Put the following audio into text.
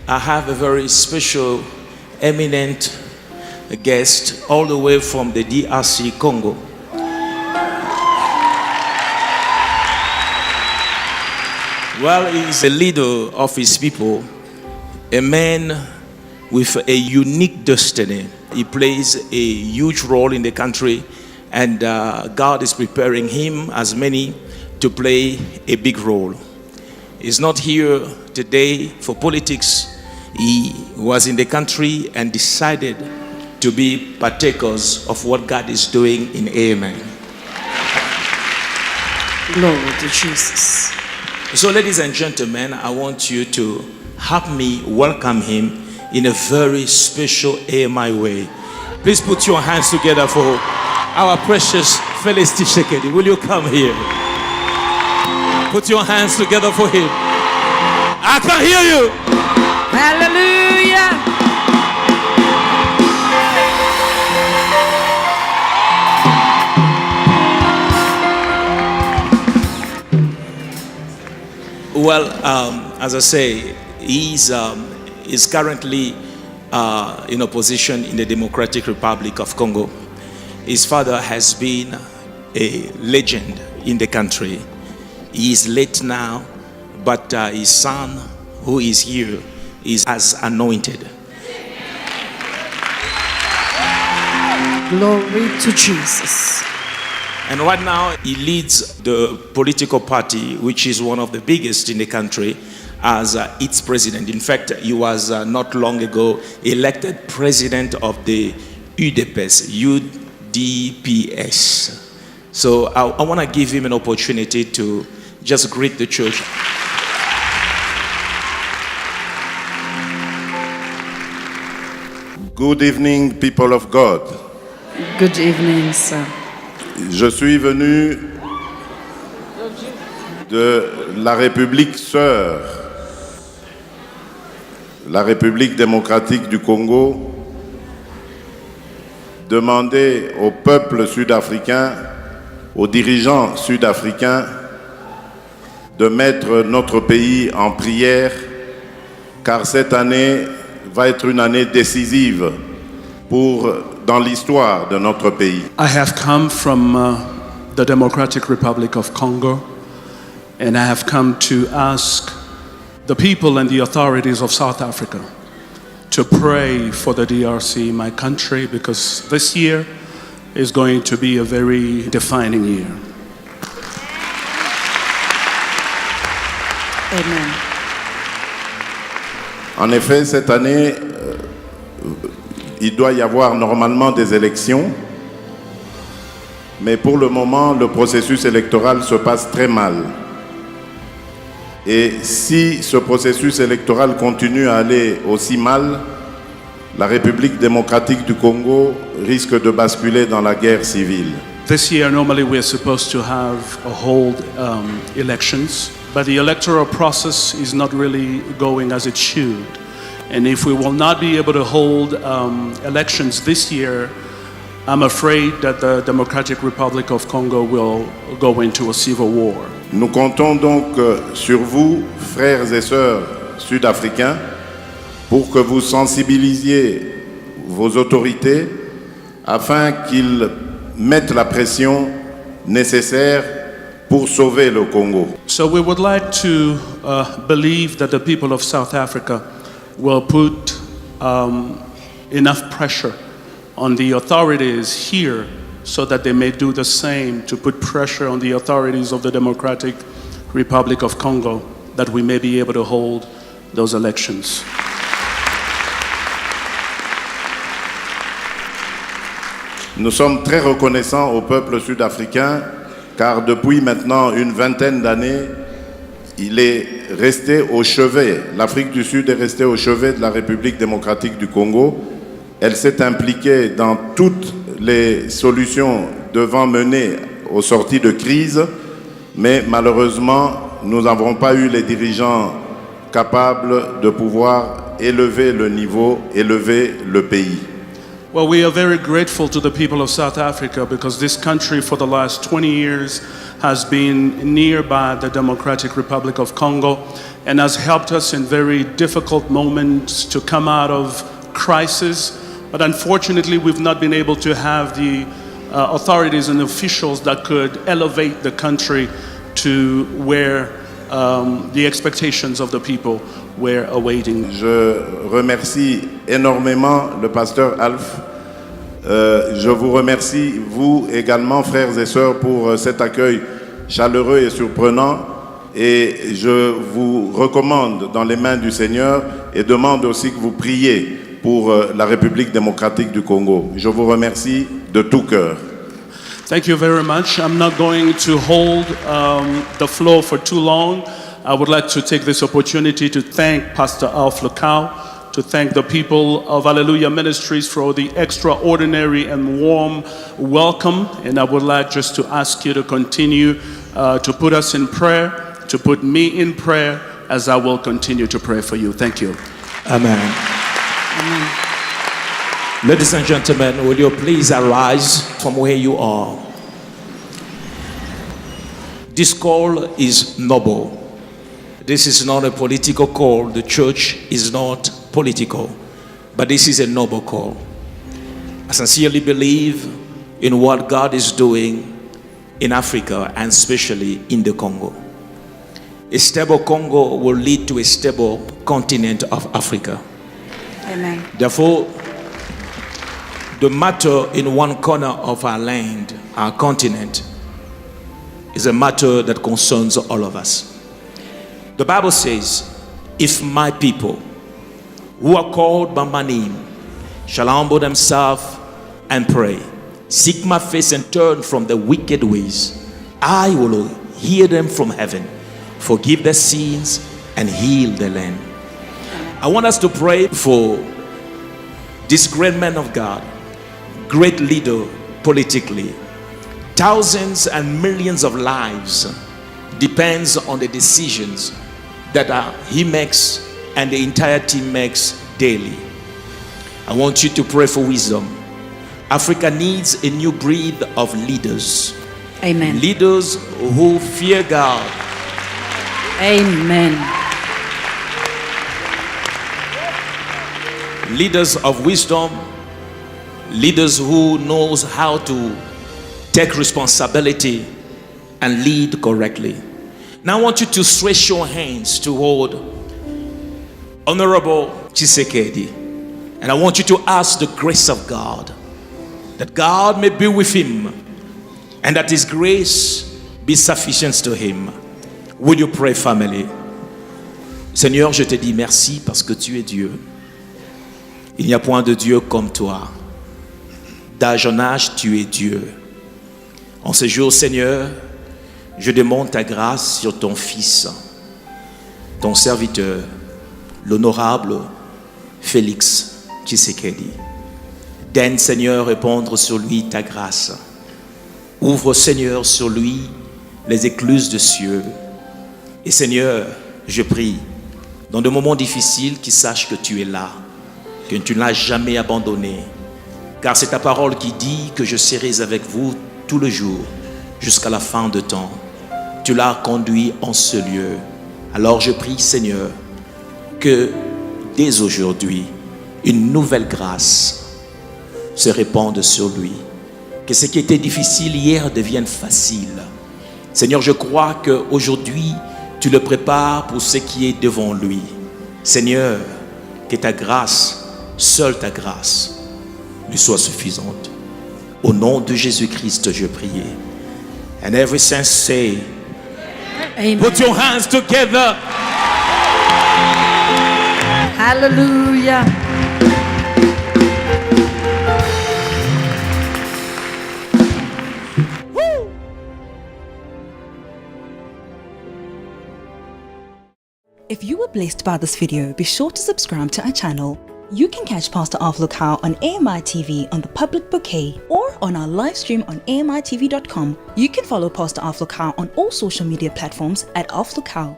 I have a very special, eminent guest all the way from the DRC Congo. Well, he's a leader of his people, a man with a unique destiny. He plays a huge role in the country, and God is preparing him, as many, to play a big role. He's not here today for politics. He was in the country and decided to be partakers of what God is doing in Amen. Glory to Jesus. So, ladies and gentlemen, I want you to help me welcome him in a very special AMI way. Please put your hands together for our precious Felix Tshisekedi. Will you come here? Put your hands together for him. I can hear you. Hallelujah. Well, as I say, he's currently in opposition in the Democratic Republic of Congo. His father has been a legend in the country. He is late now, but his son, who is here, is as anointed. Glory to Jesus. And right now, he leads the political party, which is one of the biggest in the country, as its president. In fact, he was not long ago elected president of the UDPS. So I want to give him an opportunity to just greet the church. Good evening, people of God. Good evening, sir. Je suis venu de la République sœur, la République démocratique du Congo, demander au peuple sud-africain, aux dirigeants sud-africains, de mettre notre pays en prière, car cette année va être une année décisive dans l'histoire de notre pays. I have come from the Democratic Republic of Congo, and I have come to ask the people and the authorities of South Africa to pray for the DRC, my country, because this year is going to be a very defining year. Amen. En effet, cette année, il doit y avoir normalement des élections, mais pour le moment, le processus électoral se passe très mal. Et si ce processus électoral continue à aller aussi mal, la République démocratique du Congo risque de basculer dans la guerre civile. This year, normally we're supposed to have hold elections, but the electoral process is not really going as it should. And if we will not be able to hold elections this year, I'm afraid that the Democratic Republic of Congo will go into a civil war. Nous comptons donc sur vous, frères et sœurs sud-africains, pour que vous sensibilisiez vos autorités afin qu'ils mettent la pression nécessaire pour sauver le Congo. So we would like to believe that the people of South Africa will put enough pressure on the authorities here so that they may do the same to put pressure on the authorities of the Democratic Republic of Congo, that we may be able to hold those elections. Nous sommes très reconnaissants au peuple sud-africain car depuis maintenant une vingtaine d'années, il est resté au chevet. L'Afrique du Sud est restée au chevet de la République démocratique du Congo. Elle s'est impliquée dans toutes les solutions devant mener aux sorties de crise, mais malheureusement, nous n'avons pas eu les dirigeants capables de pouvoir élever le niveau, élever le pays. Well, we are very grateful to the people of South Africa because this country for the last 20 years has been nearby the Democratic Republic of Congo and has helped us in very difficult moments to come out of crisis. But unfortunately, we've not been able to have the authorities and officials that could elevate the country to where the expectations of the people were awaiting. Je remercie énormément le pasteur Alf. Je vous remercie, vous également, frères et sœurs, pour cet accueil chaleureux et surprenant. Et je vous recommande dans les mains du Seigneur et demande aussi que vous priez pour la République démocratique du Congo. Je vous remercie de tout cœur. Thank you very much. I'm not going to hold the floor for too long. I would like to take this opportunity to thank Pastor Alf Lukau, to thank the people of Hallelujah Ministries for the extraordinary and warm welcome. And I would like just to ask you to continue to put us in prayer, to put me in prayer as I will continue to pray for you. Thank you. Amen. Ladies and gentlemen, will you please arise from where you are? This call is noble. This is not a political call. The church is not political, but this is a noble call. I sincerely believe in what God is doing in Africa and especially in the Congo. A stable Congo will lead to a stable continent of Africa. Amen. Therefore, the matter in one corner of our land, our continent, is a matter that concerns all of us. The Bible says, if my people who are called by my name shall humble themselves and pray, seek my face and turn from the wicked ways, I will hear them from heaven, forgive their sins and heal the land. I want us to pray for this great man of God, great leader politically. Thousands and millions of lives depends on the decisions that he makes and the entire team makes daily. I want you to pray for wisdom. Africa needs a new breed of leaders. Amen. Leaders who fear God. Amen. Leaders of wisdom. Leaders who knows how to take responsibility and lead correctly. Now I want you to stretch your hands toward Honorable Tshisekedi. And I want you to ask the grace of God, that God may be with him and that his grace be sufficient to him. Will you pray, family? Seigneur, je te dis merci parce que tu es Dieu. Il n'y a point de Dieu comme toi. D'âge en âge, tu es Dieu. En ce jour, Seigneur, je demande ta grâce sur ton Fils, ton serviteur, l'honorable Félix Tshisekedi. Daigne, Seigneur, répandre sur lui ta grâce. Ouvre, Seigneur, sur lui les écluses de cieux. Et Seigneur, je prie, dans des moments difficiles, qu'il sache que tu es là, que tu ne l'as jamais abandonné. Car c'est ta parole qui dit que je serai avec vous tout le jour, jusqu'à la fin de temps. Tu l'as conduit en ce lieu. Alors je prie, Seigneur, que dès aujourd'hui, une nouvelle grâce se répande sur lui. Que ce qui était difficile hier devienne facile. Seigneur, je crois qu'aujourd'hui, tu le prépares pour ce qui est devant lui. Seigneur, que ta grâce, seule ta grâce, lui soit suffisante. Au nom de Jésus-Christ, je prie. And every saint say, Amen. put your hands together. Hallelujah. If you were blessed by this video, be sure to subscribe to our channel. You can catch Pastor Alf Lukau on AMI TV on the public bouquet or on our live stream on AMITV.com. You can follow Pastor Alf Lukau on all social media platforms at Alf Lukau.